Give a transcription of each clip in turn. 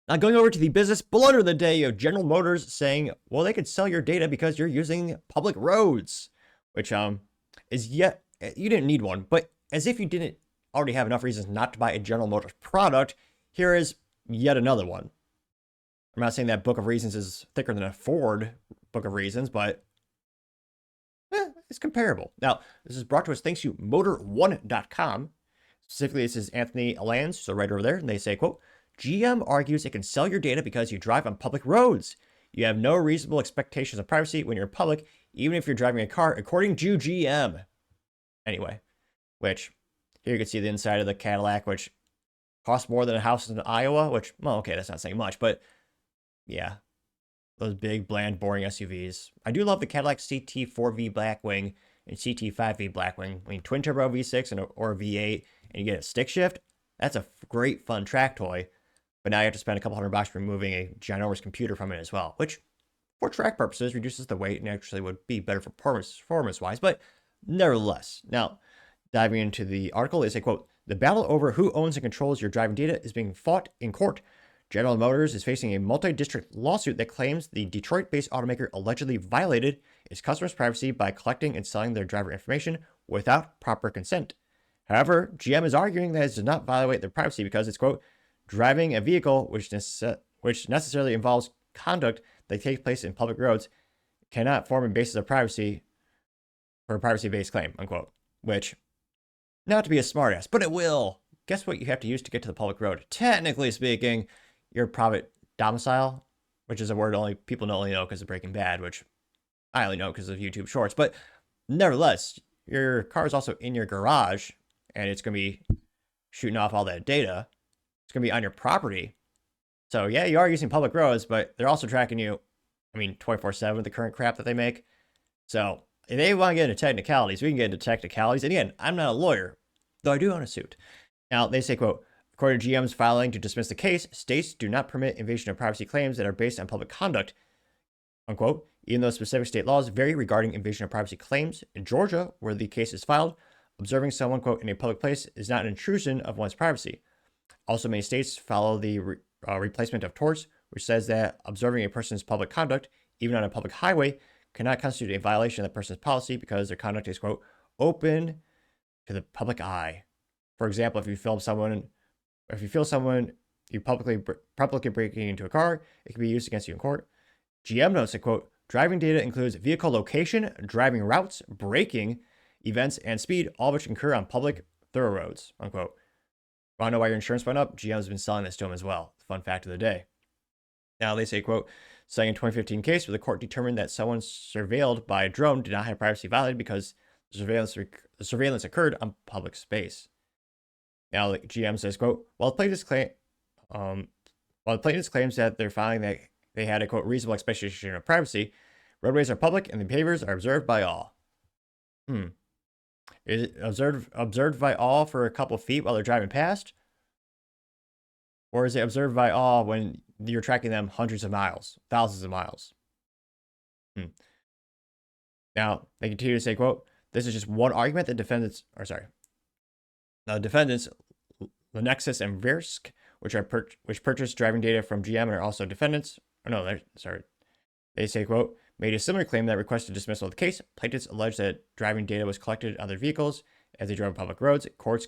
Now going over to the business blunder of the day of General Motors saying, well, they could sell your data because you're using public roads, which is yet, you didn't need one, but as if you didn't already have enough reasons not to buy a General Motors product, here is yet another one. I'm not saying that book of reasons is thicker than a Ford book of reasons, but it's comparable. Now, this is brought to us thanks to Motor1.com. Specifically, this is Anthony Alans, so right over there, and they say, quote, GM argues it can sell your data because you drive on public roads. You have no reasonable expectations of privacy when you're in public, even if you're driving a car, according to GM. Anyway, which, here you can see the inside of the Cadillac, which costs more than a house in Iowa, which, well, okay, that's not saying much, but yeah, those big, bland, boring SUVs. I do love the Cadillac CT4V Blackwing and CT5V Blackwing. I mean, twin turbo V6 or a V8, and you get a stick shift. That's a great, fun track toy. But now you have to spend a couple $100 removing a ginormous computer from it as well, which, for track purposes, reduces the weight and actually would be better for performance-wise. But nevertheless, now diving into the article, they say, quote, the battle over who owns and controls your driving data is being fought in court. General Motors is facing a multi-district lawsuit that claims the Detroit-based automaker allegedly violated its customers' privacy by collecting and selling their driver information without proper consent. However, GM is arguing that it does not violate their privacy because it's, quote, driving a vehicle which necessarily involves conduct that takes place in public roads cannot form a basis of privacy for a privacy-based claim, unquote. Which, not to be a smartass, but it will. Guess what you have to use to get to the public road? Technically speaking, your private domicile, which is a word only people only know because of Breaking Bad, which I only know because of YouTube Shorts. But nevertheless, your car is also in your garage, and it's going to be shooting off all that data. It's going to be on your property. So yeah, you are using public roads, but they're also tracking you, 24/7 with the current crap that they make. So if they want to get into technicalities, we can get into technicalities. And again, I'm not a lawyer, though I do own a suit. Now, they say, quote, according to GM's filing to dismiss the case, states do not permit invasion of privacy claims that are based on public conduct, unquote, even though specific state laws vary regarding invasion of privacy claims. In Georgia, where the case is filed, observing someone, quote, in a public place is not an intrusion of one's privacy. Also, many states follow the replacement of torts, which says that observing a person's public conduct, even on a public highway, cannot constitute a violation of the person's policy because their conduct is, quote, open to the public eye. For example, if you feel someone you publicly breaking into a car, it can be used against you in court. GM notes that, quote, driving data includes vehicle location, driving routes, braking events, and speed, all of which occur on public thoroughroads, unquote. Want to know why your insurance went up? GM has been selling this to them as well. Fun fact of the day. Now they say, quote, citing a 2015 case where the court determined that someone surveilled by a drone did not have privacy violated because the surveillance occurred on public space. Now, the GM says, quote, while the plaintiff claims that they're filing that they had a, quote, reasonable expectation of privacy, roadways are public and the pavers are observed by all. Is it observed by all for a couple feet while they're driving past? Or is it observed by all when you're tracking them hundreds of miles, thousands of miles? Now, they continue to say, quote, this is just one argument that defendants, Lenexis and Versk, which purchased driving data from GM and are also defendants. They say, quote, made a similar claim that requested dismissal of the case. Plaintiffs allege that driving data was collected on their vehicles as they drove on public roads. Courts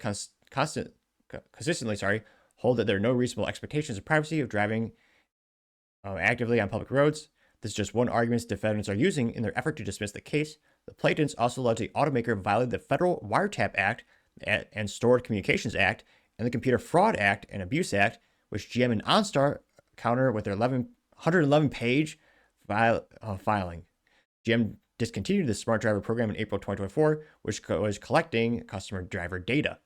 consistently hold that there are no reasonable expectations of privacy of driving actively on public roads. This is just one argument defendants are using in their effort to dismiss the case. The plaintiffs also allege the automaker violated the Federal Wiretap Act and Stored Communications Act and the Computer Fraud Act and Abuse Act, which GM and OnStar counter with their 111-page filing. GM discontinued the Smart Driver program in April 2024, which was collecting customer driver data.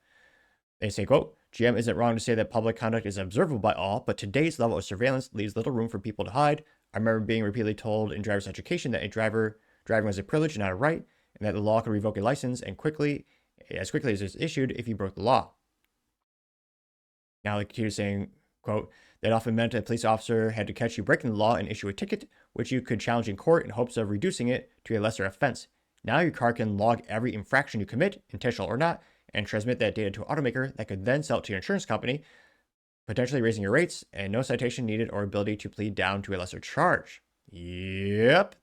They say, quote, GM isn't wrong to say that public conduct is observable by all, but today's level of surveillance leaves little room for people to hide. I remember being repeatedly told in driver's education that driving was a privilege and not a right, and that the law could revoke a license as quickly as it's issued if you broke the law. Now they continue saying, quote, that often meant a police officer had to catch you breaking the law and issue a ticket, which you could challenge in court in hopes of reducing it to a lesser offense. Now your car can log every infraction you commit, intentional or not, and transmit that data to an automaker that could then sell it to your insurance company. potentially raising your rates, and no citation needed or ability to plead down to a lesser charge. Yep.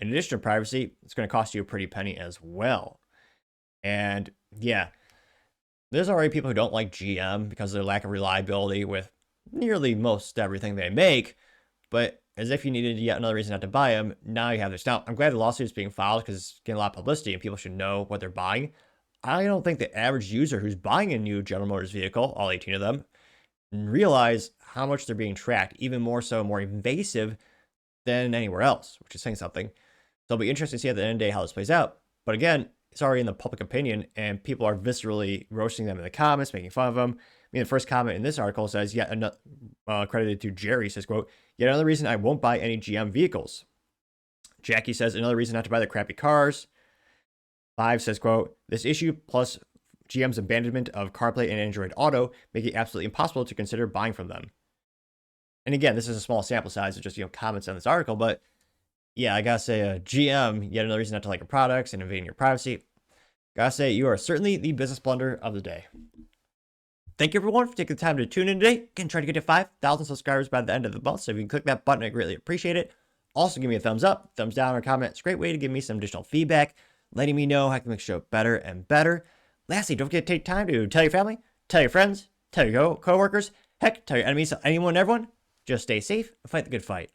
In addition to privacy, it's going to cost you a pretty penny as well. And yeah, there's already people who don't like GM because of their lack of reliability with nearly most everything they make. But as if you needed yet another reason not to buy them, now you have this. Now, I'm glad the lawsuit is being filed because it's getting a lot of publicity and people should know what they're buying. I don't think the average user who's buying a new General Motors vehicle, all 18 of them, realize how much they're being tracked, even more so, more invasive than anywhere else, which is saying something. So it'll be interesting to see at the end of the day how this plays out. But again, it's already in the public opinion, and people are viscerally roasting them in the comments, making fun of them. I mean, the first comment in this article says, yet another, credited to Jerry, says, quote, yet another reason I won't buy any GM vehicles. Jackie says, another reason not to buy the crappy cars. 5 says, quote, this issue plus GM's abandonment of CarPlay and Android Auto make it absolutely impossible to consider buying from them. And again, this is a small sample size of just, comments on this article, but yeah, I gotta say, GM, yet another reason not to like your products and invading your privacy. Gotta say, you are certainly the business blunder of the day. Thank you everyone for taking the time to tune in today. Again, try to get to 5,000 subscribers by the end of the month, so if you can click that button, I greatly appreciate it. Also, give me a thumbs up, thumbs down, or comment. It's a great way to give me some additional feedback, letting me know how I can make the show better and better. Lastly, don't forget to take time to tell your family, tell your friends, tell your co-workers, heck, tell your enemies, anyone and everyone. Just stay safe and fight the good fight.